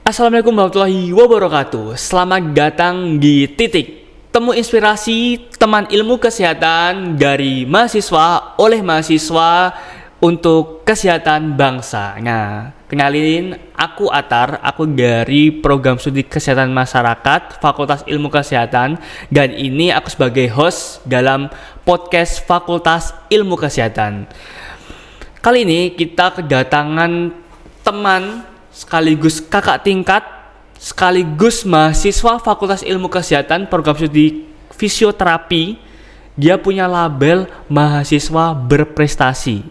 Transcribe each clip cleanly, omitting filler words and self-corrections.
Assalamualaikum warahmatullahi wabarakatuh. Selamat datang di Titik Temu Inspirasi Teman Ilmu Kesehatan dari mahasiswa oleh mahasiswa untuk kesehatan bangsa. Nah, kenalin, aku Atar, aku dari program studi kesehatan masyarakat Fakultas Ilmu Kesehatan, dan ini aku sebagai host dalam podcast Fakultas Ilmu Kesehatan. Kali ini kita kedatangan teman sekaligus kakak tingkat, sekaligus mahasiswa Fakultas Ilmu Kesehatan program studi fisioterapi. Dia punya label mahasiswa berprestasi.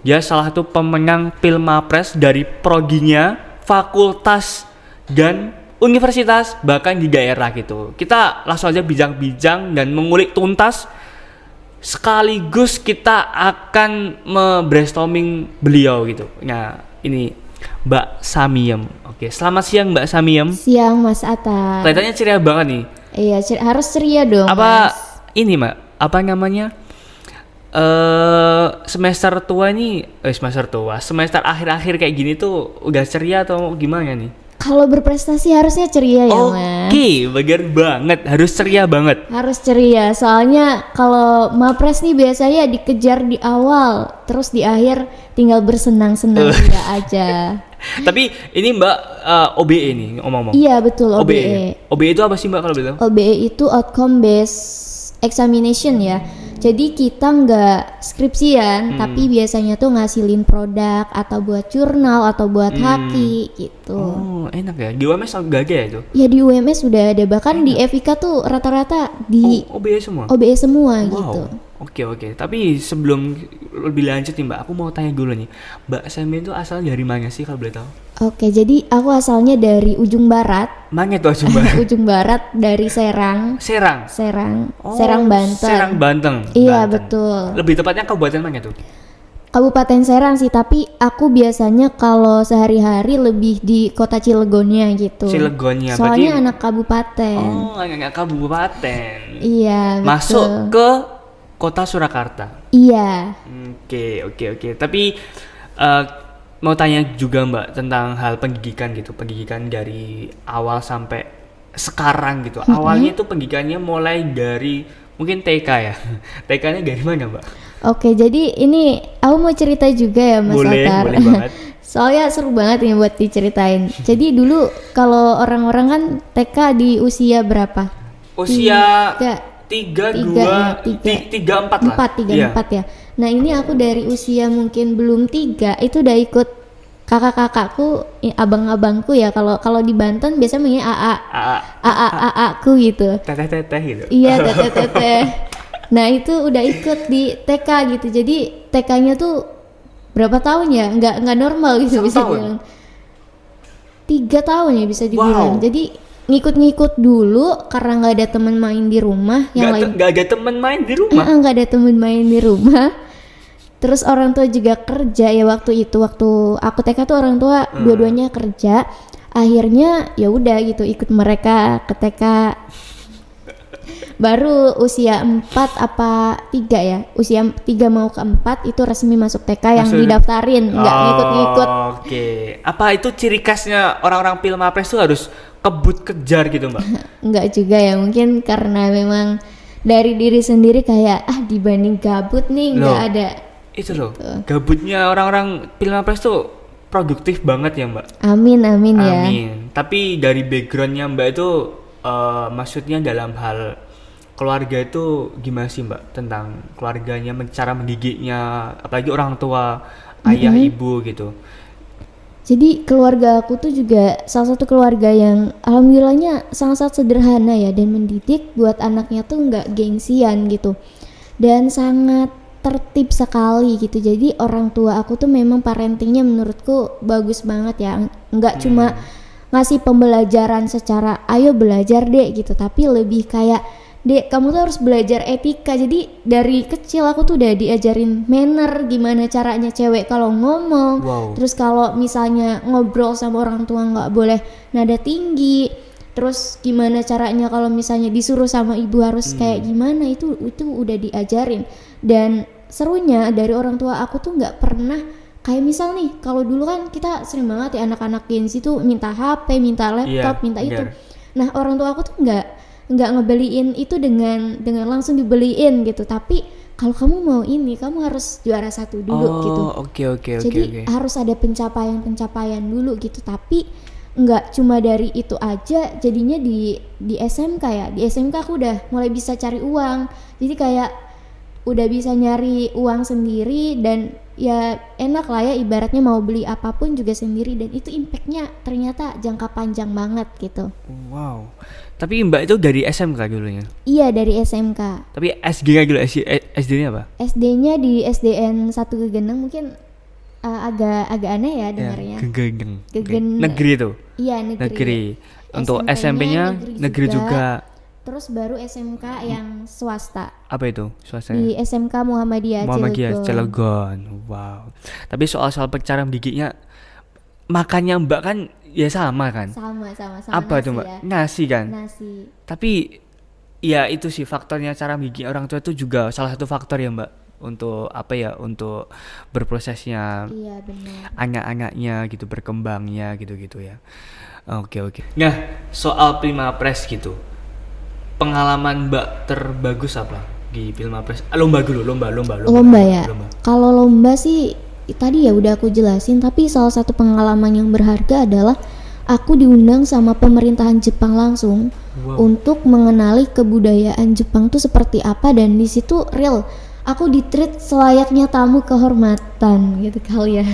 Dia salah satu pemenang Pilmapres dari prodinya, fakultas dan universitas, bahkan di daerah gitu. Kita langsung aja bincang-bincang dan mengulik tuntas, sekaligus kita akan brainstorming beliau gitu. Nah, ini Mbak Samiem. Oke, selamat siang Mbak Samiem. Siang Mas Atar. Kelihatannya ceria banget nih. Iya, harus ceria dong. Apa Mas. ini Mbak? Apa namanya? Semester tua ini, semester akhir-akhir kayak gini tuh udah ceria atau gimana nih? Kalau berprestasi harusnya ceria ya, Mas. Oke, bener banget, harus ceria banget. Harus ceria, soalnya kalau Mapres nih biasanya dikejar di awal, terus di akhir tinggal bersenang-senang aja. Tapi ini Mbak OBE nih ngomong-ngomong. Iya betul, OBE. OBE itu apa sih Mbak kalau begitu? OBE itu outcome based examination ya. Jadi kita nggak skripsian, tapi biasanya tuh ngasilin produk atau buat jurnal atau buat haki gitu. Oh, enak ya. Di UMS gak ada ya itu? Ya di UMS sudah ada, bahkan di FIK tuh rata-rata di OBE semua? OBE semua wow. gitu. Oke. Tapi sebelum lebih lanjut nih Mbak, aku mau tanya dulu nih. Mbak Samien itu asal dari mana sih kalau boleh tahu? Oke, jadi aku asalnya dari ujung barat. Mana tuh ujung barat? Ujung barat dari Serang. Serang, Banten. Serang, Banten. Iya, betul. Lebih tepatnya kabupaten mana tuh? Kabupaten Serang sih, tapi aku biasanya kalau sehari-hari lebih di kota Cilegonnya gitu. Cilegonnya, soalnya berarti anak kabupaten. Oh, anak kabupaten. Iya, betul. Masuk ke kota Surakarta. Iya. Oke. Tapi mau tanya juga Mbak tentang hal pendidikan gitu, pendidikan dari awal sampai sekarang gitu. Awalnya itu pendidikannya mulai dari mungkin TK ya. TK-nya dari mana Mbak? Oke, jadi ini aku mau cerita juga ya Mas Atar. Boleh banget. Soalnya seru banget ini buat diceritain. Jadi dulu kalau orang-orang kan TK di usia berapa? Usia 3, 4 lah. 4 ya. Nah ini aku dari usia mungkin belum 3 itu udah ikut kakak-kakakku, abang-abangku ya. Kalau di Banten biasanya manggilnya AA-aku gitu. Teteh gitu. Iya, teteh. Nah itu udah ikut di TK gitu. Jadi TK-nya tuh berapa tahun ya? Nggak normal gitu. 1 bisa tahun? bilang 3 tahun ya bisa dibilang. Wow. Jadi ngikut-ngikut dulu karena nggak ada teman main di rumah. Nggak ada teman main di rumah? Nggak ada teman main di rumah. Terus orang tua juga kerja ya waktu aku TK tuh orang tua dua-duanya kerja. Akhirnya ya udah gitu ikut mereka ke TK. Baru usia 4 apa 3 ya, usia 3 mau ke 4 itu resmi masuk TK yang didaftarin, nggak ngikut-ngikut. Oke. Apa itu ciri khasnya orang-orang Pilmapres tuh harus kebut kejar gitu Mbak? Nggak juga ya, mungkin karena memang dari diri sendiri kayak dibanding gabut nih nggak ada. Itu loh, gabutnya orang-orang Pilmapres tuh produktif banget ya Mbak? Amin ya. Amin. Tapi dari backgroundnya Mbak itu maksudnya dalam hal keluarga itu gimana sih Mbak, tentang keluarganya, cara mendidiknya, apalagi orang tua, ayah, ibu gitu. Jadi keluarga aku tuh juga salah satu keluarga yang alhamdulillahnya sangat sederhana ya, dan mendidik buat anaknya tuh nggak gengsian gitu, dan sangat tertib sekali gitu. Jadi orang tua aku tuh memang parentingnya menurutku bagus banget ya, nggak cuma ngasih pembelajaran secara ayo belajar deh gitu, tapi lebih kayak Dek, kamu tuh harus belajar etika. Jadi dari kecil aku tuh udah diajarin manner, gimana caranya cewek kalau ngomong. Terus kalau misalnya ngobrol sama orang tua nggak boleh nada tinggi. Terus gimana caranya kalau misalnya disuruh sama ibu harus kayak gimana, itu udah diajarin. Dan serunya dari orang tua aku tuh nggak pernah kayak misal nih, kalau dulu kan kita sering banget ya anak-anak Gen Z tuh minta HP, minta laptop, Iya, minta itu. benar. Nah, orang tua aku tuh nggak ngebeliin itu dengan langsung dibeliin gitu. Tapi kalau kamu mau ini, kamu harus juara 1 dulu gitu. Oke oke oke Jadi oke. harus ada pencapaian dulu gitu. Tapi nggak cuma dari itu aja. Jadinya di SMK ya, di SMK aku udah mulai bisa cari uang. Jadi kayak udah bisa nyari uang sendiri dan ya enak lah ya, ibaratnya mau beli apapun juga sendiri, dan itu impactnya ternyata jangka panjang banget gitu. Wow. Tapi Mbak itu dari SMK dulunya. Iya, dari SMK. Tapi SD-nya dulu, SD-nya apa? SD-nya di SDN 1 Gegeneng, mungkin agak aneh ya dengarnya. Gegeng. Gegen- Negeri itu. Iya, negeri. Untuk SMP-nya SMP-nya negeri juga. Terus baru SMK yang swasta Apa itu? Swasta. di SMK Muhammadiyah Muhammadiyah Cilegon. Cilegon. Wow. Tapi soal cara mendidiknya, makannya Mbak kan ya sama kan? Sama Apa nasi tuh Mbak? ya. Nasi kan? Nasi. Tapi ya itu sih faktornya, cara mendidik orang tua itu juga salah satu faktor ya Mbak, untuk apa ya, untuk berprosesnya Iya, benar. anak-anaknya gitu, berkembangnya gitu-gitu ya. Oke. Nah, soal Pilmapres gitu, pengalaman Mbak terbagus apa di Pilmapres? Lomba dulu, lomba Ya. Kalau lomba sih tadi ya udah aku jelasin, tapi salah satu pengalaman yang berharga adalah aku diundang sama pemerintahan Jepang langsung untuk mengenali kebudayaan Jepang tuh seperti apa, dan di situ real aku ditreat selayaknya tamu kehormatan gitu kali ya.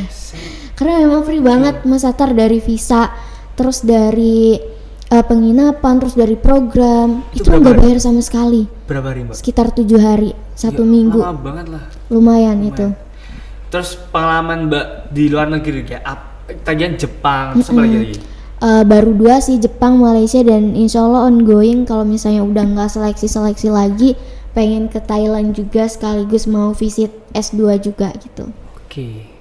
Karena memang free banget Mas Atar, dari visa, terus dari penginapan, terus dari program, itu berapa nggak hari? bayar sama sekali. Berapa hari Mbak? Sekitar 7 hari, 1 Ya, minggu. lama banget lah. Lumayan itu. Terus pengalaman Mbak di luar negeri kayak tagihan Jepang, terus apa lagi? Baru 2 sih, Jepang, Malaysia, dan insya Allah ongoing kalau misalnya udah nggak seleksi lagi, pengen ke Thailand juga sekaligus mau visit S2 juga gitu. Oke.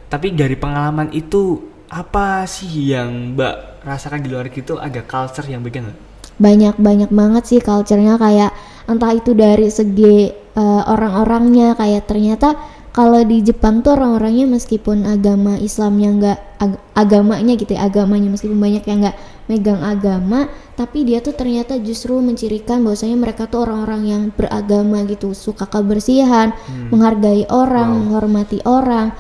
Tapi dari pengalaman itu, apa sih yang Mbak rasakan di luar gitu, ada culture yang beda nggak? Banyak banget sih culture-nya, kayak entah itu dari segi orang-orangnya, kayak ternyata kalau di Jepang tuh orang-orangnya meskipun agama Islamnya nggak agamanya gitu ya, agamanya meskipun banyak yang nggak megang agama, tapi dia tuh ternyata justru mencirikan bahwasanya mereka tuh orang-orang yang beragama gitu, suka kebersihan, menghargai orang, menghormati orang,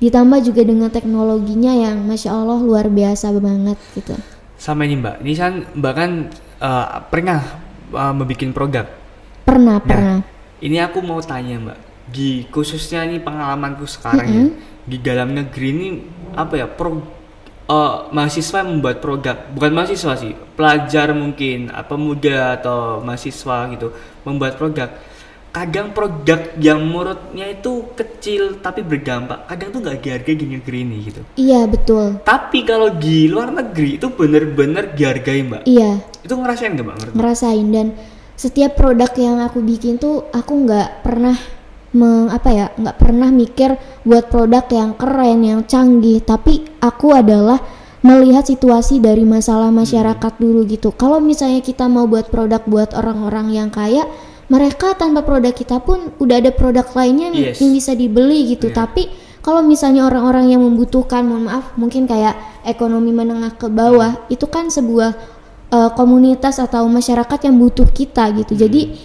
ditambah juga dengan teknologinya yang Masya Allah luar biasa banget gitu. Sama ini Mbak, ini kan Mbak kan pernah membuat produk. Pernah. Ini aku mau tanya Mbak, di khususnya ini pengalamanku sekarang ya, di dalam negeri ini apa ya, mahasiswa membuat produk, bukan mahasiswa sih, pelajar mungkin, pemuda atau mahasiswa gitu, membuat produk. Kadang produk yang menurutnya itu kecil tapi berdampak, kadang tuh nggak dihargai di negeri ini gitu. Iya, betul. Tapi kalau di luar negeri itu bener-bener dihargai Mbak. Iya, Itu ngerasain nggak Mbak? ngerasain, dan setiap produk yang aku bikin tuh aku nggak pernah nggak pernah mikir buat produk yang keren, yang canggih, tapi aku adalah melihat situasi dari masalah masyarakat dulu gitu. Kalau misalnya kita mau buat produk buat orang-orang yang kaya, mereka tanpa produk kita pun udah ada produk lainnya yang bisa dibeli gitu. Tapi kalau misalnya orang-orang yang membutuhkan, mohon maaf, mungkin kayak ekonomi menengah ke bawah, itu kan sebuah komunitas atau masyarakat yang butuh kita gitu. Jadi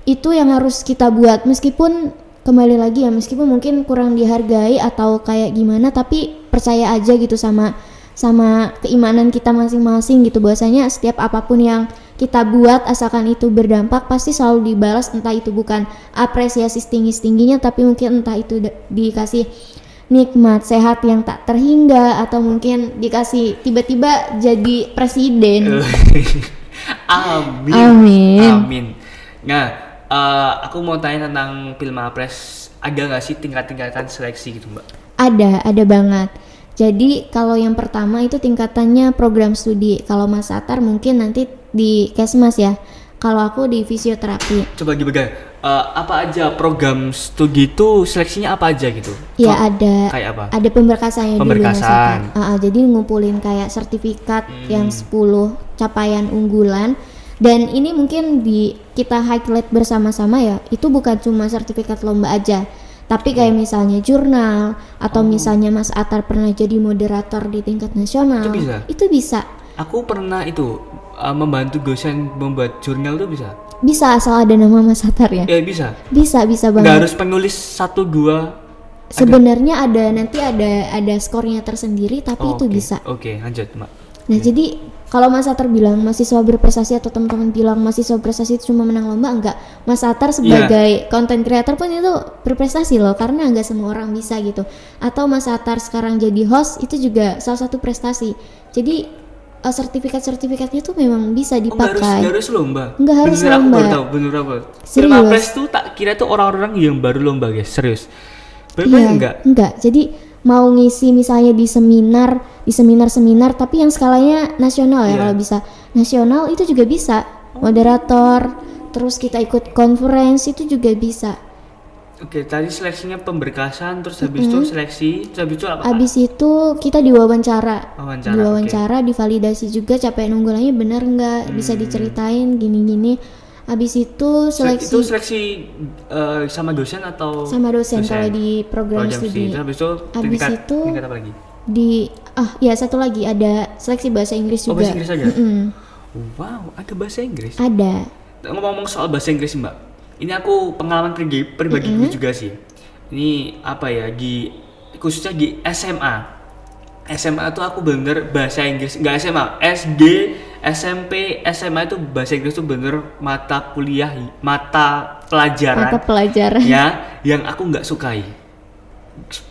itu yang harus kita buat, meskipun kembali lagi ya, meskipun mungkin kurang dihargai atau kayak gimana, tapi percaya aja gitu sama keimanan kita masing-masing gitu, bahwasanya setiap apapun yang kita buat asalkan itu berdampak pasti selalu dibalas, entah itu bukan apresiasi setinggi-tingginya, tapi mungkin entah itu dikasih nikmat sehat yang tak terhingga, atau mungkin dikasih tiba-tiba jadi presiden. Amin. Nah, aku mau tanya tentang Pilmapres, ada nggak sih tingkatan seleksi gitu Mbak? Ada banget. Jadi kalau yang pertama itu tingkatannya program studi. Kalau Mas Atar mungkin nanti di Kesmas ya. Kalau aku di fisioterapi. Coba gimana? Apa aja program studi itu, seleksinya apa aja gitu? Ya ada. Kayak apa? Ada pemberkasannya dulu Mas Pemberkasan. Atar. Jadi ngumpulin kayak sertifikat yang 10 capaian unggulan. Dan ini mungkin kita highlight bersama-sama ya. Itu bukan cuma sertifikat lomba aja, Tapi kayak misalnya jurnal atau misalnya Mas Atar pernah jadi moderator di tingkat nasional, Itu bisa? itu bisa. Aku pernah itu membantu dosen membuat jurnal tuh bisa. Bisa asal ada nama Mas Atar ya. Ya bisa. Bisa Nggak banget. harus penulis 1-2. Sebenarnya nanti ada skornya tersendiri, tapi itu Oke, bisa. Oke, lanjut Mbak. Nah, jadi kalau Mas Atar bilang mahasiswa berprestasi atau teman-teman bilang mahasiswa berprestasi itu cuma menang lomba, enggak. Mas Atar sebagai content creator pun itu berprestasi loh, karena enggak semua orang bisa gitu. Atau Mas Atar sekarang jadi host itu juga salah satu prestasi. Jadi sertifikat-sertifikatnya tuh memang bisa Nggak dipakai. harus lomba. Nggak harus bener, lomba. Aku baru tahu, bener apa? Serius? Pilpres tuh tak kira tuh orang-orang yang baru lomba guys, serius. Bener enggak? Jadi mau ngisi misalnya di seminar tapi yang skalanya nasional ya, Iya. kalau bisa nasional itu juga bisa. Moderator, terus kita ikut conference itu juga bisa. Oke, tadi seleksinya pemberkasan, terus habis itu seleksi, terus habis itu apa? Habis itu kita diwawancara. Wawancara, Divalidasi juga capaian unggulannya benar nggak, bisa diceritain gini-gini. Habis itu Itu seleksi seleksi sama dosen atau sama dosen kalau di program studi. Terus habis itu Habis itu tingkat apa lagi? Satu lagi ada seleksi bahasa Inggris Oh, juga. bahasa Inggris aja? Mm-mm. Wow, ada bahasa Inggris. Ada. Ngomong soal bahasa Inggris Mbak, ini aku pengalaman pribadiku juga sih. Ini apa ya, khususnya di SMA tuh aku bener bahasa Inggris, nggak SMA, SD, SMP, SMA itu bahasa Inggris tuh bener mata pelajaran Mata pelajaran. ya yang aku nggak sukai.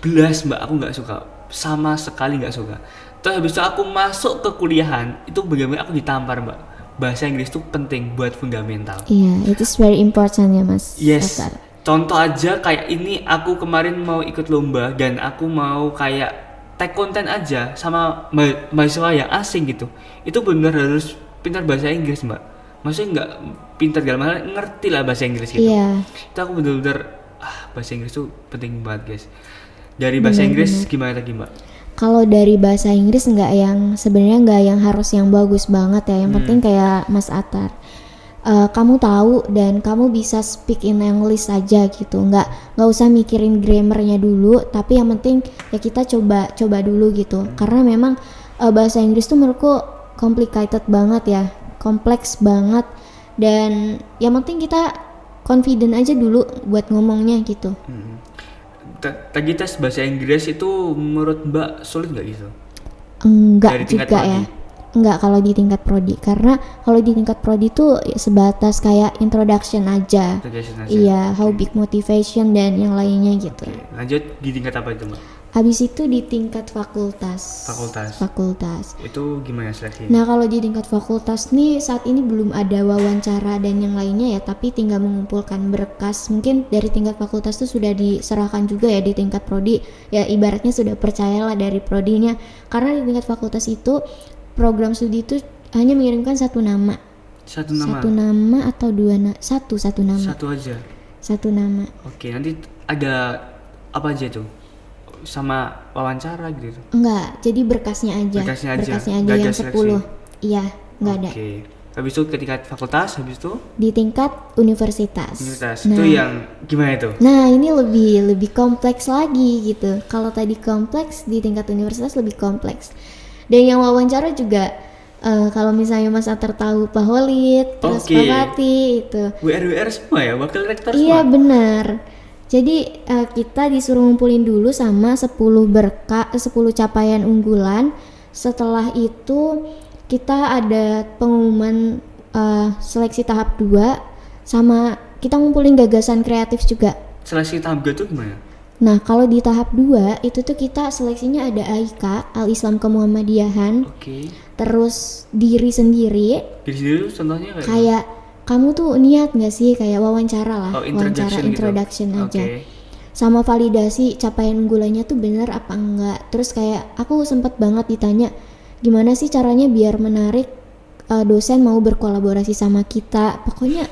11 Mbak, aku nggak suka, sama sekali nggak suka. Terus habis itu aku masuk ke kuliahan, itu benar-benar aku ditampar Mbak. Bahasa Inggris itu penting buat fundamental. Iya, it is very important ya Mas. Yes. Atar. Contoh aja kayak ini, aku kemarin mau ikut lomba dan aku mau kayak tag konten aja sama mahasiswa yang asing gitu. Itu benar harus pintar bahasa Inggris Mbak. Maksudnya nggak pintar dalam hal ngerti lah bahasa Inggris gitu. Iya. Itu aku benar-benar bahasa Inggris tuh penting banget guys. Dari bahasa Inggris gimana tadi Mbak? Kalau dari bahasa Inggris sebenarnya nggak yang harus yang bagus banget ya. Yang penting kayak Mas Atar. Kamu tahu dan kamu bisa speak in English aja gitu, nggak usah mikirin grammarnya dulu, tapi yang penting ya kita coba dulu gitu, karena memang bahasa Inggris tuh menurutku complicated banget ya, kompleks banget, dan yang penting kita confident aja dulu buat ngomongnya gitu. Tadi tes bahasa Inggris itu menurut Mbak sulit nggak gitu? Enggak Dari tingkat juga prodi? ya. Enggak kalau di tingkat prodi, karena kalau di tingkat prodi tuh ya sebatas kayak introduction aja. Iya, how big motivation dan yang lainnya gitu. Oke, lanjut di tingkat apa itu Mbak? Habis itu di tingkat fakultas. Itu gimana seleksinya? Nah, kalau di tingkat fakultas nih saat ini belum ada wawancara dan yang lainnya ya, tapi tinggal mengumpulkan berkas. Mungkin dari tingkat fakultas tuh sudah diserahkan juga ya di tingkat prodi. Ya ibaratnya sudah percayalah dari prodinya. Karena di tingkat fakultas itu program studi itu hanya mengirimkan satu nama. Satu nama? Satu nama atau dua nama? Satu nama. Satu aja? Satu nama. Oke, nanti ada apa aja tuh? Sama wawancara gitu? Enggak, jadi berkasnya aja. Berkasnya aja nggak yang ada seleksi? 10. Iya, enggak ada. Oke, habis itu ke tingkat fakultas, habis itu? Di tingkat universitas. Itu yang gimana itu? Nah, ini lebih kompleks lagi gitu. Kalau tadi kompleks, di tingkat universitas lebih kompleks. Dan yang wawancara juga kalau misalnya Mas Atar tahu Pak Holid, terus Pak Pati itu. WR semua ya, wakil rektor semua? Iya benar. Jadi kita disuruh ngumpulin dulu sama 10 capaian unggulan. Setelah itu kita ada pengumuman seleksi tahap 2 sama kita ngumpulin gagasan kreatif juga. Seleksi tahap 2 itu gimana? Nah, kalau di tahap 2 itu tuh kita seleksinya ada AIK, Al-Islam Kemuhammadiyahan. Terus diri sendiri. Diri sendiri tuh contohnya kayak kamu tuh niat gak sih kayak wawancara lah, introduction aja. Sama validasi capaian unggulannya tuh bener apa enggak. Terus kayak aku sempet banget ditanya gimana sih caranya biar menarik dosen mau berkolaborasi sama kita. Pokoknya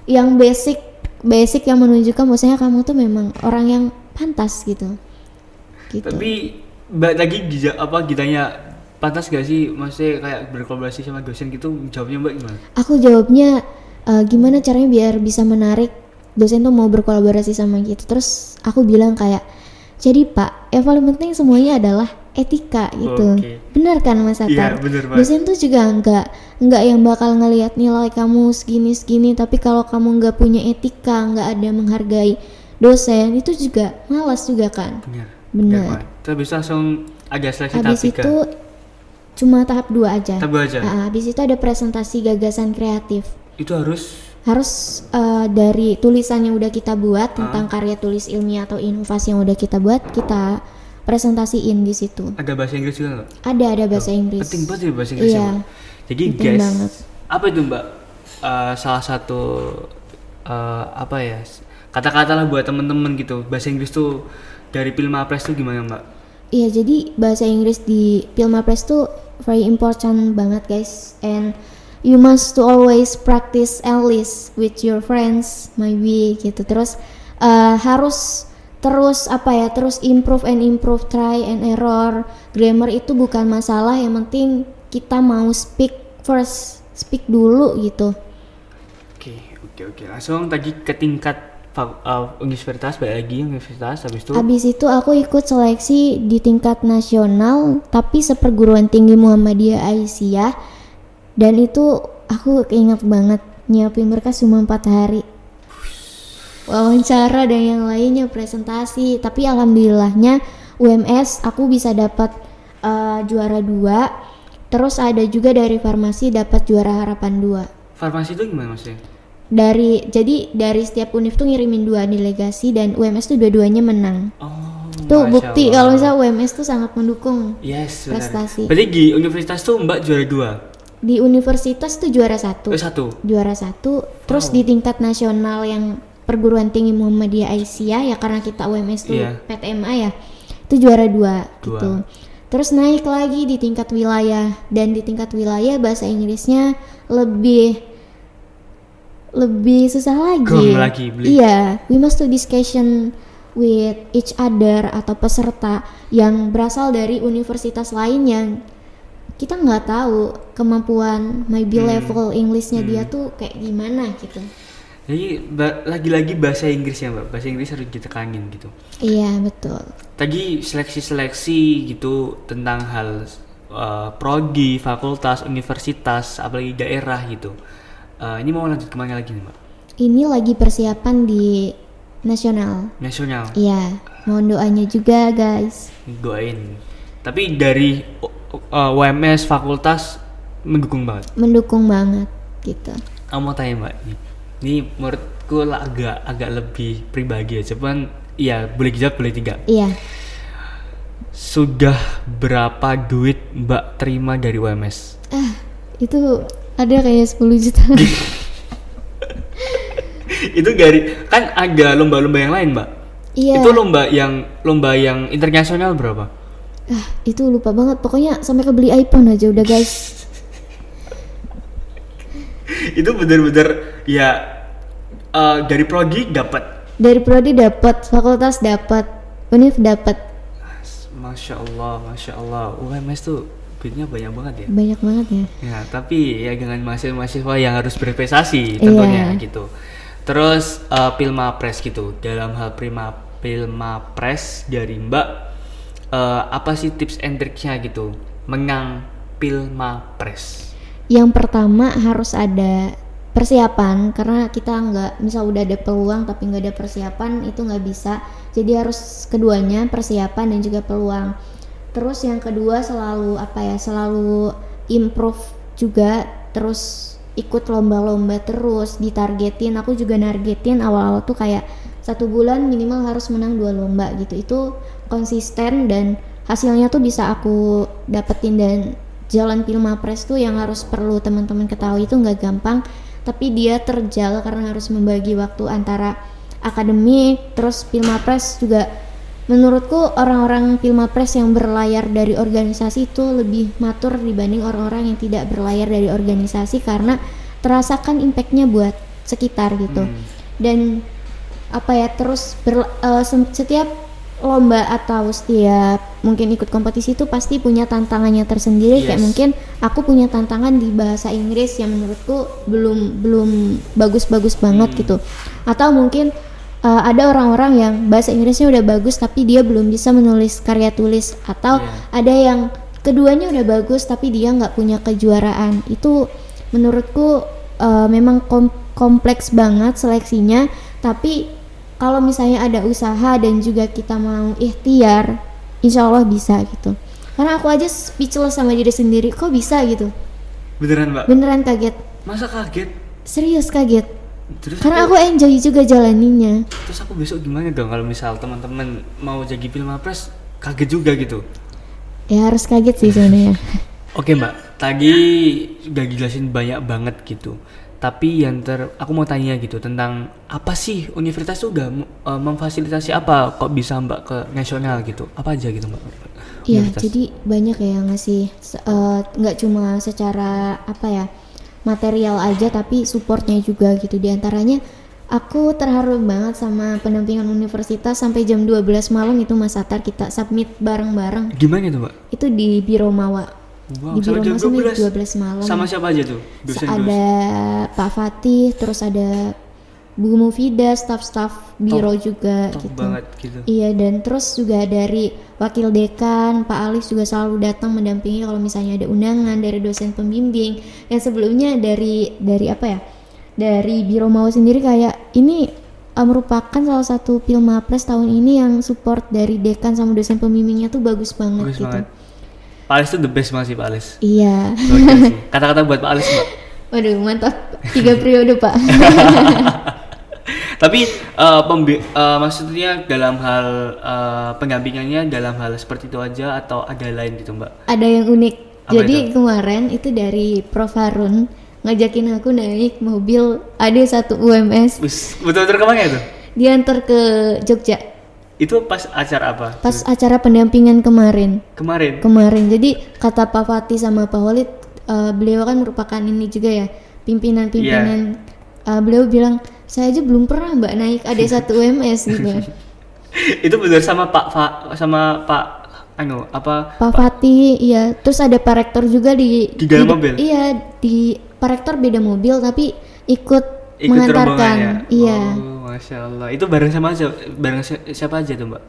yang basic yang menunjukkan maksudnya kamu tuh memang orang yang pantas gitu. Tapi lagi ditanya pantas gak sih, maksudnya kayak berkolaborasi sama dosen gitu, jawabnya Mbak gimana? Aku jawabnya gimana caranya biar bisa menarik dosen tuh mau berkolaborasi sama gitu. Terus aku bilang kayak, jadi Pak, yang paling penting semuanya adalah etika gitu. Oke. Benar kan Mas Iya, Atar? bener, Mas. Dosen tuh juga nggak yang bakal ngelihat nilai kamu segini, tapi kalau kamu nggak punya etika, nggak ada menghargai dosen, itu juga malas juga kan. Bener. Bener. Terus bisa langsung ada seleksi Habis tahap 3. itu cuma tahap 2 aja. Tahap 2 aja. Habis itu ada presentasi gagasan kreatif. Itu harus Dari tulisan yang udah kita buat tentang karya tulis ilmiah atau inovasi yang udah kita buat, kita presentasiin di situ. ada bahasa Inggris juga nggak? Ada bahasa Inggris. Penting banget ya bahasa Inggris ya, Iya. Mbak. Jadi penting guys, banget. apa itu Mbak? Salah satu apa ya? Kata-kata lah buat temen-temen gitu. Bahasa Inggris tuh dari Pilmapres tuh gimana Mbak? Iya, jadi bahasa Inggris di Pilmapres tuh very important banget guys, and you must to always practice at least with your friends maybe gitu. Terus harus terus improve and improve, try and error. Grammar itu bukan masalah, yang penting kita mau speak dulu gitu. Oke. Langsung tadi ke tingkat universitas, balik lagi universitas habis itu. Habis itu aku ikut seleksi di tingkat nasional, tapi seperguruan tinggi Muhammadiyah Aisyah, dan itu aku ingat banget nyiapin berkas cuma 4 hari. Wawancara dan yang lainnya, presentasi, tapi alhamdulillahnya UMS aku bisa dapat juara 2. Terus ada juga dari farmasi dapat juara harapan 2. Farmasi itu gimana maksudnya? Jadi dari setiap univ tuh ngirimin 2 delegasi, dan UMS tuh dua-duanya menang. Oh, Tuh Masya bukti Allah. kalau misalnya UMS tuh sangat mendukung. Yes, benar. prestasi. Berarti di universitas tuh Mbak juara 2. Di universitas tuh juara 1. Juara 1. Terus di tingkat nasional yang perguruan tinggi Muhammadiyah Aisyah, ya karena kita UMS tuh PTMA ya, itu juara 2 gitu. Terus naik lagi di tingkat wilayah, dan di tingkat wilayah bahasa Inggrisnya lebih susah lagi. Iya, we must to discussion with each other atau peserta yang berasal dari universitas lain yang kita nggak tahu kemampuan maybe level Englishnya dia tuh kayak gimana gitu. Jadi lagi-lagi bahasa Inggris ya Mbak, bahasa Inggris harus ditekanin gitu. Iya betul. Tadi seleksi gitu tentang hal prodi, fakultas, universitas, apalagi daerah gitu. Ini mau lanjut kemana lagi nih Mbak? Ini lagi persiapan di nasional. Iya, mohon doanya juga guys. Doain. Tapi dari UMS fakultas mendukung banget gitu. Aku mau tanya Mbak, ini menurutku agak lebih pribadi ya, cuman ya boleh dijawab boleh tidak. Iya. Sudah berapa duit Mbak terima dari UMS? Itu ada kayak 10 juta. Itu dari kan ada lomba-lomba yang lain Mbak. Iya. Itu lomba yang internasional berapa? Itu lupa banget, pokoknya sampai kebeli iPhone aja udah guys. Itu bener-bener ya dari prodi dapat, fakultas dapat, univ dapat. Masya Allah, UMS tuh duitnya banyak banget ya. Banyak banget ya. Ya, tapi ya dengan mahasiswa yang harus berprestasi tentunya gitu. Terus Pilmapres gitu, dalam hal Pilmapres dari Mbak, apa sih tips and triknya gitu menang Pilmapres? Yang pertama harus ada persiapan, karena kita nggak misal udah ada peluang tapi nggak ada persiapan itu nggak bisa. Jadi harus keduanya, persiapan dan juga peluang. Terus yang kedua selalu improve juga, terus ikut lomba-lomba terus, ditargetin. Aku juga nargetin awal-awal tuh kayak 1 bulan minimal harus menang 2 lomba gitu. Itu konsisten dan hasilnya tuh bisa aku dapetin. Dan jalan Pilmapres tuh yang harus perlu teman-teman ketahui itu nggak gampang, tapi dia terjal karena harus membagi waktu antara akademik. Terus Pilmapres juga menurutku orang-orang Pilmapres yang berlayar dari organisasi itu lebih matur dibanding orang-orang yang tidak berlayar dari organisasi, karena terasakan impactnya buat sekitar gitu. Dan terus setiap lomba atau setiap mungkin ikut kompetisi itu pasti punya tantangannya tersendiri. Yes. Kayak mungkin aku punya tantangan di bahasa Inggris yang menurutku belum bagus-bagus banget gitu. Atau mungkin ada orang-orang yang bahasa Inggrisnya udah bagus tapi dia belum bisa menulis karya tulis. Atau ada yang keduanya udah bagus tapi dia nggak punya kejuaraan. Itu menurutku memang kompleks banget seleksinya. Tapi kalau misalnya ada usaha dan juga kita mau ikhtiar, insya Allah bisa gitu. Karena aku aja speechless sama diri sendiri, kok bisa gitu? Beneran Mbak? Beneran kaget. Masa kaget? Serius kaget. Terus Karena aku enjoy juga jalaninya. Terus aku besok gimana dong kalau misal teman-teman mau jadi Pilmapres kaget juga gitu? Ya harus kaget sih sebenarnya. Oke Mbak, tadi udah dijelasin banyak banget gitu. Tapi yang aku mau tanya gitu tentang apa sih universitas itu udah memfasilitasi apa kok bisa Mbak ke nasional gitu? Apa aja gitu Mbak? Iya, jadi banyak ya yang ngasih nggak cuma secara apa ya material aja tapi supportnya juga gitu. Di antaranya aku terharu banget sama pendampingan universitas sampai jam 12 malam itu Mas Atar kita submit bareng-bareng. Gimana tuh Mbak? Itu di Biro Mawa. Wow, Di Biro sampai Mawa jam sampai 12 malam. Sama siapa aja tuh? Ada Pak Fatih, terus ada Bu Mufida, staf-staf biro juga top gitu. banget gitu. Iya, dan terus juga dari wakil dekan Pak Alis juga selalu datang mendampingi kalau misalnya ada undangan dari dosen pembimbing. Yang sebelumnya dari apa ya? Dari Biro Mawa sendiri kayak ini merupakan salah satu Pilmapres tahun ini yang support dari dekan sama dosen pembimbingnya tuh bagus banget Bagus gitu. banget. Pak Alis tuh the best banget sih Pak Alis. Iya. Gokil sih. Kata-kata buat Pak Alis Mbak. Waduh, mantap. 3 periode, Pak. Tapi maksudnya dalam hal pendampingannya dalam hal seperti itu aja atau ada lain gitu Mbak? Ada yang unik. Apa Jadi itu? kemarin itu dari Prof Harun ngajakin aku naik mobil AD1 UMS. Betul-betul kemana itu? Diantar ke Jogja. Itu pas acara apa? Pas acara pendampingan kemarin. Kemarin. Jadi kata Pak Fatih sama Pak Walid, beliau kan merupakan ini juga ya pimpinan-pimpinan. Beliau bilang saya aja belum pernah Mbak naik AD1 UMS gitu. Itu benar sama Pak Pak Fatih, iya. Terus ada Pak Rektor juga di dalam mobil. Iya, di Pak Rektor beda mobil tapi ikut rombongannya. mengantarkan. Iya. Oh, Masya Allah. Itu bareng siapa aja tuh Mbak?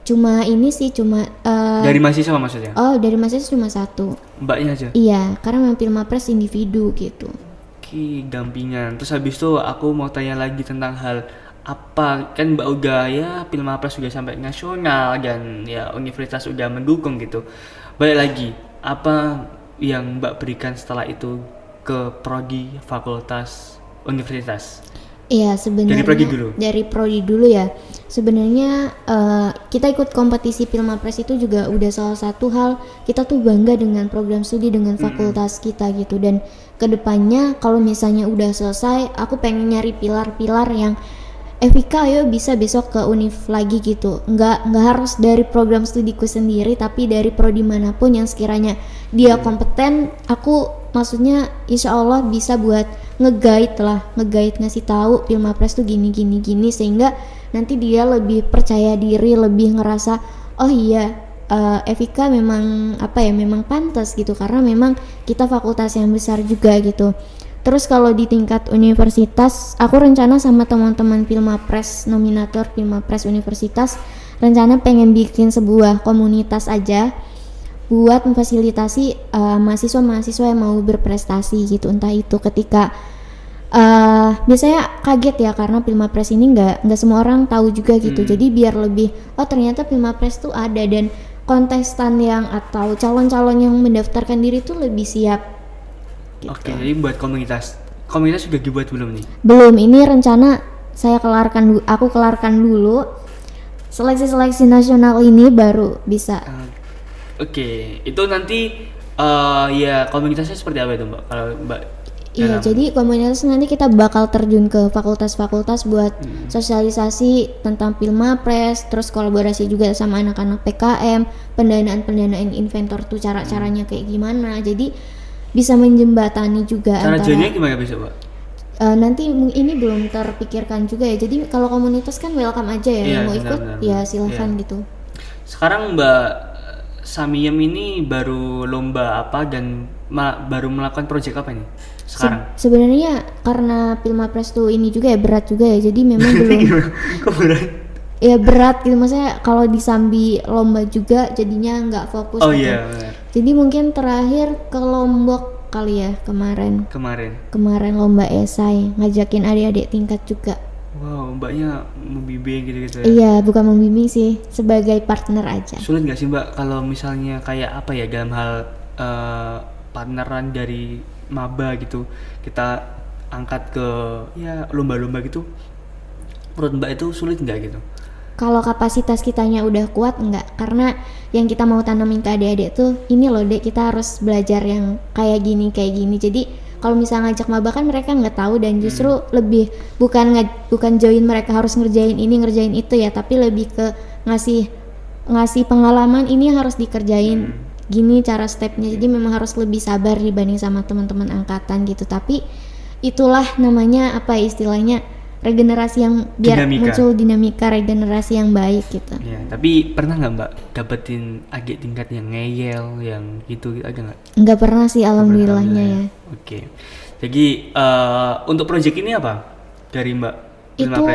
Cuma ini sih Dari mahasiswa maksudnya? Oh, dari mahasiswa cuma satu. Mbaknya aja? Iya, karena memang Pilmapres individu gitu. Oke, dampingan. Terus habis itu aku mau tanya lagi tentang hal apa, kan Mbak udah ya Pilmapres sudah sampai nasional dan ya universitas udah mendukung gitu. Balik lagi, apa yang Mbak berikan setelah itu ke prodi, fakultas, universitas? Iya, sebenarnya dari prodi dulu ya. Sebenarnya kita ikut kompetisi Pilmapres itu juga udah salah satu hal kita tuh bangga dengan program studi dengan fakultas kita gitu. Dan kedepannya kalau misalnya udah selesai, aku pengen nyari pilar-pilar yang Evika ayo bisa besok ke univ lagi gitu. Nggak harus dari program studiku sendiri, tapi dari prodi manapun yang sekiranya dia kompeten, aku maksudnya insya Allah bisa buat nge-guide ngasih tahu Pilmapres tuh gini sehingga nanti dia lebih percaya diri, lebih ngerasa oh iya Evika memang memang pantas gitu karena memang kita fakultas yang besar juga gitu. Terus kalau di tingkat universitas, aku rencana sama teman-teman Pilmapres, nominator Pilmapres universitas, rencana pengen bikin sebuah komunitas aja buat memfasilitasi mahasiswa-mahasiswa yang mau berprestasi gitu. Entah itu ketika biasanya kaget ya karena Pilmapres ini nggak semua orang tahu juga gitu. Jadi biar lebih ternyata Pilmapres tuh ada dan kontestan yang atau calon-calon yang mendaftarkan diri tuh lebih siap. Gitu. Oke, jadi buat komunitas sudah dibuat belum nih? Belum, ini rencana aku kelarkan dulu seleksi nasional ini baru bisa. Oke, itu nanti ya komunitasnya seperti apa itu Mbak? Kalau Mbak Iya, jadi komunitas nanti kita bakal terjun ke fakultas-fakultas buat sosialisasi tentang Pilmapres, terus kolaborasi juga sama anak-anak PKM, pendanaan inventor tuh cara-caranya kayak gimana. Jadi bisa menjembatani juga cara antara joinnya gimana besok Mbak? nanti ini belum terpikirkan juga ya. Jadi kalau komunitas kan welcome aja ya, Iya, yang mau ikut benar-benar. ya silahkan Iya. gitu. Sekarang Mbak Samiem ini baru lomba apa dan baru melakukan proyek apa nih sekarang? Sebenarnya karena Pilmapres tuh ini juga ya berat juga ya, jadi memang belum Kok berat? ya berat gitu, maksudnya kalau disambi lomba juga jadinya nggak fokus Oh gitu. iya benar. Jadi mungkin terakhir ke Lombok kali ya kemarin lomba esai, ngajakin adik-adik tingkat juga. Wow, mbaknya membimbing gitu-gitu ya. Iya, bukan membimbing sih, sebagai partner aja. Sulit nggak sih mbak kalau misalnya kayak apa ya dalam hal partneran dari maba gitu kita angkat ke ya lomba-lomba gitu, menurut mbak itu sulit nggak gitu? Kalau kapasitas kitanya udah kuat enggak, karena yang kita mau tanamin ke adik-adik tuh ini loh dek, kita harus belajar yang kayak gini. Jadi kalau misalnya ngajak maba kan mereka nggak tahu, dan justru lebih bukan join mereka harus ngerjain ini ngerjain itu ya, tapi lebih ke ngasih pengalaman ini harus dikerjain gini cara stepnya. Jadi memang harus lebih sabar dibanding sama teman-teman angkatan gitu. Tapi itulah namanya apa ya, istilahnya regenerasi yang biar muncul dinamika regenerasi yang baik gitu. Ya, tapi pernah nggak mbak dapetin adik tingkat yang ngeyel, yang gitu ada nggak? Nggak pernah sih, alhamdulillahnya ya. Oke. Jadi untuk proyek ini apa dari mbak? Itu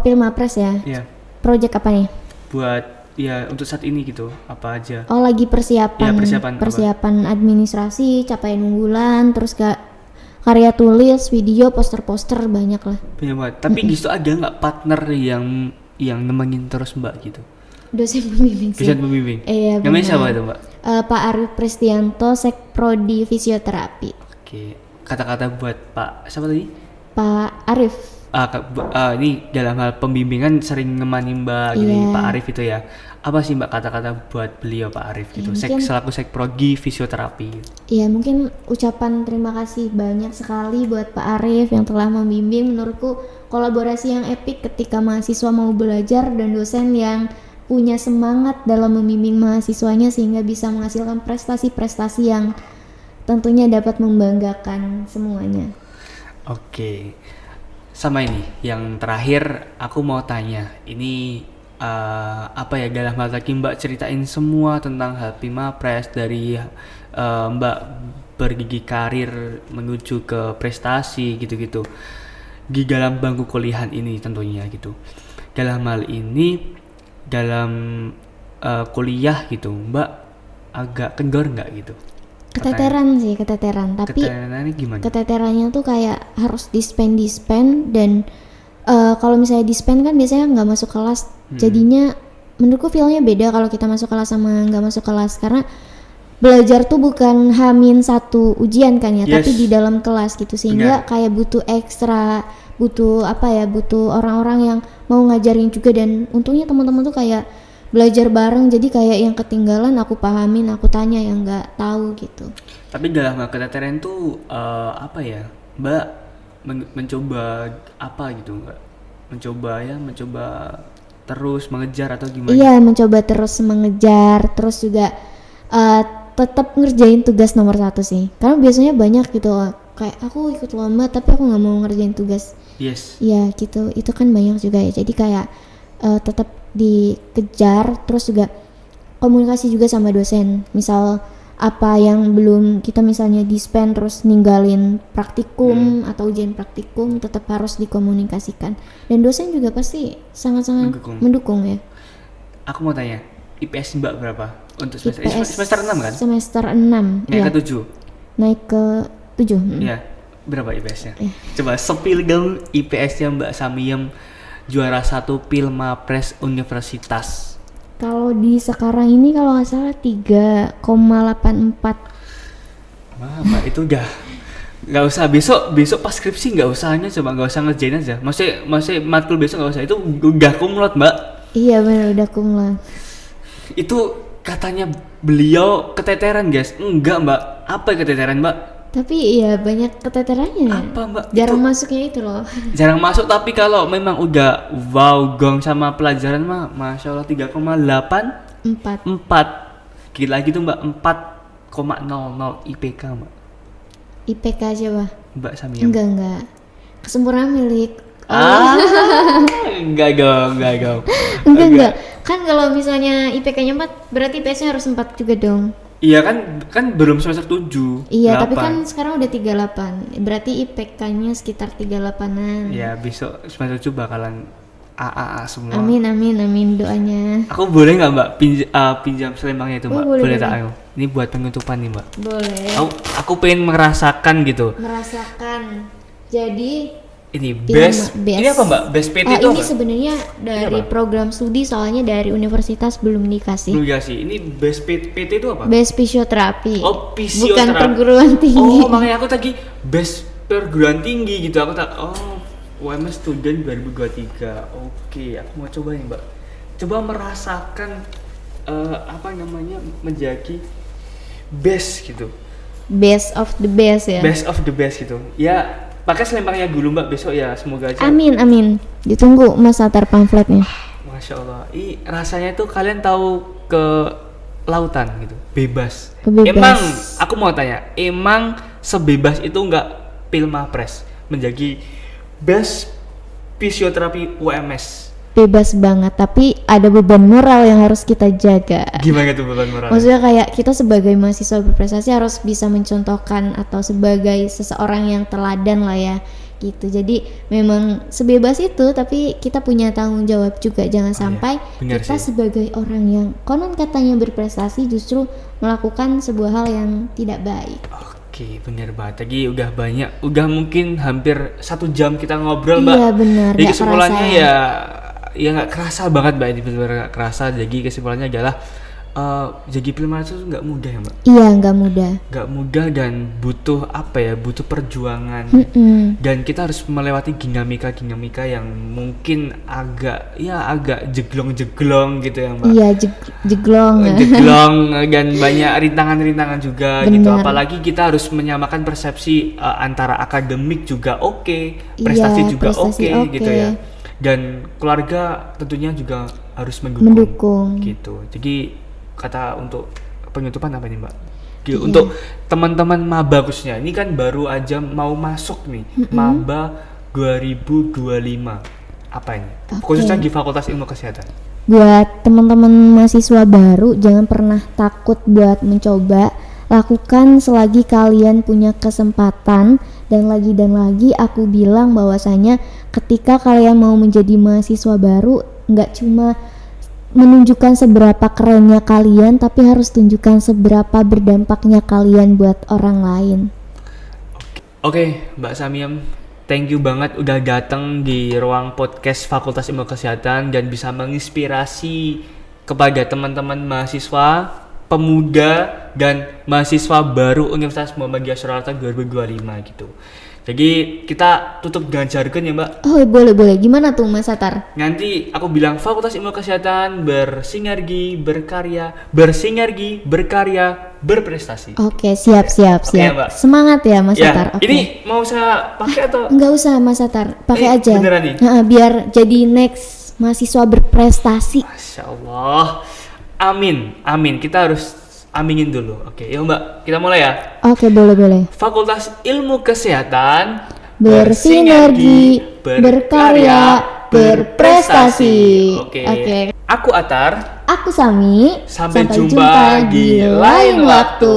Pilmapres ya? Iya. Proyek apa nih? Buat ya untuk saat ini gitu apa aja? Oh lagi persiapan. Ya, persiapan administrasi, capaian unggulan, terus karya tulis, video, poster-poster banyak lah. Banyak banget. Tapi gitu ada nggak partner yang nemenin terus mbak gitu? Dosen pembimbing sih. Dosen pembimbing. Iya. Namanya siapa itu mbak? Pak Arif Pristianto, Sekprodi Fisioterapi. Oke. Kata-kata buat Pak siapa tadi? Pak Arif. Ini dalam hal pembimbingan sering ngemani mbak gitu, Pak Arif itu ya. Apa sih mbak kata-kata buat beliau Pak Arif gitu, selaku Sekprodi Fisioterapi? Iya mungkin ucapan terima kasih banyak sekali buat Pak Arif yang telah membimbing. Menurutku kolaborasi yang epik ketika mahasiswa mau belajar dan dosen yang punya semangat dalam membimbing mahasiswanya sehingga bisa menghasilkan prestasi-prestasi yang tentunya dapat membanggakan semuanya. Oke. Sama ini yang terakhir aku mau tanya, ini apa ya dalam hal tadi mbak ceritain semua tentang hal Pilmapres dari mbak bergigi karir menuju ke prestasi gitu-gitu di dalam bangku kuliahan ini tentunya gitu. Dalam hal ini dalam kuliah gitu mbak agak kendor nggak gitu? Keteteran sih, keteteran. Tapi keteterannya gimana? Keteterannya tuh kayak harus dispen dan kalau misalnya dispen kan biasanya nggak masuk kelas. Jadinya menurutku feelnya beda kalau kita masuk kelas sama nggak masuk kelas, karena belajar tuh bukan H-1 ujian kan ya, tapi di dalam kelas gitu, sehingga kayak butuh ekstra, butuh orang-orang yang mau ngajarin juga. Dan untungnya teman-teman tuh kayak belajar bareng, jadi kayak yang ketinggalan aku pahamin, aku tanya yang nggak tahu gitu. Tapi dalam hal keteteran tuh apa ya mbak mencoba apa gitu nggak? Mencoba terus mengejar atau gimana? Iya, mencoba terus mengejar, terus juga tetap ngerjain tugas nomor 1 sih. Karena biasanya banyak gitu, kayak aku ikut lomba tapi aku nggak mau ngerjain tugas. Yes. Iya gitu, itu kan banyak juga ya. Jadi kayak tetap dikejar, terus juga komunikasi juga sama dosen. Misal apa yang belum kita misalnya dispen terus ninggalin praktikum atau ujian praktikum, tetap harus dikomunikasikan. Dan dosen juga pasti sangat-sangat mendukung ya. Aku mau tanya, IPS mbak berapa untuk semester 6 kan? Semester 6 naik ya. ke 7? Naik ke 7. Iya, berapa IPS-nya? Coba sepil dong IPS-nya mbak Samiem, juara 1 Pilmapres Universitas. Kalau di sekarang ini kalau nggak salah 3,84. Wah mbak itu udah nggak usah, besok pas skripsi nggak usah ngerjain aja. Masih matkul besok nggak usah, itu udah kumlot mbak. Iya benar, udah kumlot. Itu katanya beliau keteteran guys. Enggak mbak, apa keteteran mbak? Tapi iya banyak keteterannya. Apa mbak? Jarang masuknya itu loh. Jarang masuk, tapi kalau memang udah wow gong sama pelajaran mah masya Allah 3,8 4 gila gitu mbak, 4,00 IPK mbak. IPK aja bah? Mbak Samiem. Enggak Kesempurnaan milik Enggak dong. enggak. Kan kalau misalnya IPK-nya 4, berarti IPS-nya harus 4 juga dong. Iya kan belum semester 7. Iya, 8. tapi kan sekarang udah 38. Berarti IPK-nya sekitar 38-an. Ya besok semester 7 bakalan AAA semua. Amin doanya. Aku boleh nggak mbak pinjam selembangnya itu mbak? Boleh. Tak? Ini buat penutupan nih mbak. Boleh. Aku pengen merasakan gitu. Merasakan. Jadi Ini best. Ini apa mbak? Best PT itu ini apa? sebenarnya dari program studi, soalnya dari universitas belum dikasih. Belum sih. Ini best PT itu apa? Best fisioterapi. Oh, Bukan fisioterapi. perguruan tinggi. Oh, makanya aku tadi best perguruan tinggi gitu. Aku tak UMS student 2023. Oke, aku mau coba nih, Mbak. Coba merasakan menjadi best gitu. Best of the best ya. Best of the best gitu. Ya, pakai selempangnya dulu, Mbak. Besok ya, semoga aja. Amin. Ditunggu Mas Atar pamfletnya. Masya Allah. Rasanya tuh kalian tahu ke lautan gitu, bebas. Bebas. Emang aku mau tanya, emang sebebas itu nggak Pilmapres menjadi best fisioterapi UMS? Bebas banget, tapi ada beban moral yang harus kita jaga. Gimana tuh beban moral? Maksudnya kayak kita sebagai mahasiswa berprestasi harus bisa mencontohkan atau sebagai seseorang yang teladan lah ya gitu. Jadi memang sebebas itu, tapi kita punya tanggung jawab juga. Jangan sampai kita sebagai orang yang konon katanya berprestasi justru melakukan sebuah hal yang tidak baik. Oke, benar banget. Tadi udah mungkin hampir 1 jam kita ngobrol, Mbak. Iya benar. Jadi kesimpulannya ya nggak kerasa banget, Mbak. Ini benar nggak kerasa. Jadi kesimpulannya adalah jadi Pilmapres itu nggak mudah ya, Mbak. Iya, nggak mudah. Nggak mudah dan butuh butuh perjuangan. Dan kita harus melewati dinamika yang mungkin agak jeglong gitu ya, Mbak. Iya, jeglong dan banyak rintangan juga. Bener. Gitu. Apalagi kita harus menyamakan persepsi antara akademik juga prestasi juga oke gitu ya. Dan keluarga tentunya juga harus mendukung. Gitu. Jadi kata untuk penutupan apa nih, Mbak? Untuk teman-teman maba khususnya, ini kan baru aja mau masuk nih, maba 2025. Apa ini? Khususnya di Fakultas Ilmu Kesehatan. Buat teman-teman mahasiswa baru, jangan pernah takut buat mencoba. Lakukan selagi kalian punya kesempatan, dan lagi aku bilang bahwasanya ketika kalian mau menjadi mahasiswa baru, nggak cuma menunjukkan seberapa kerennya kalian, tapi harus tunjukkan seberapa berdampaknya kalian buat orang lain. Oke, Mbak Samyam, thank you banget udah datang di ruang podcast Fakultas Ilmu Kesehatan dan bisa menginspirasi kepada teman-teman mahasiswa, pemuda, dan mahasiswa baru Universitas Muhammadiyah Surakarta 2025 gitu. Jadi kita tutup dengan jargon ya, Mbak. Oh boleh. Gimana tuh Mas Atar? Nanti aku bilang Fakultas Ilmu Kesehatan bersinergi, berkarya, berprestasi. Oke, siap. Mbak. Semangat ya Mas Atar. Okay. Ini mau saya pakai atau? Enggak usah Mas Atar, pakai aja. Beneran nih? Biar jadi next mahasiswa berprestasi. Masya Allah. Amin. Kita harus aminin dulu. Oke, ya Mbak, kita mulai ya. Oke, boleh. Fakultas Ilmu Kesehatan bersinergi, berkarya, berprestasi. Oke. Aku Atar. Aku Sami. Sampai jumpa di lain waktu.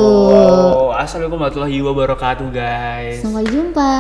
Assalamualaikum warahmatullahi wabarakatuh, guys. Sampai jumpa.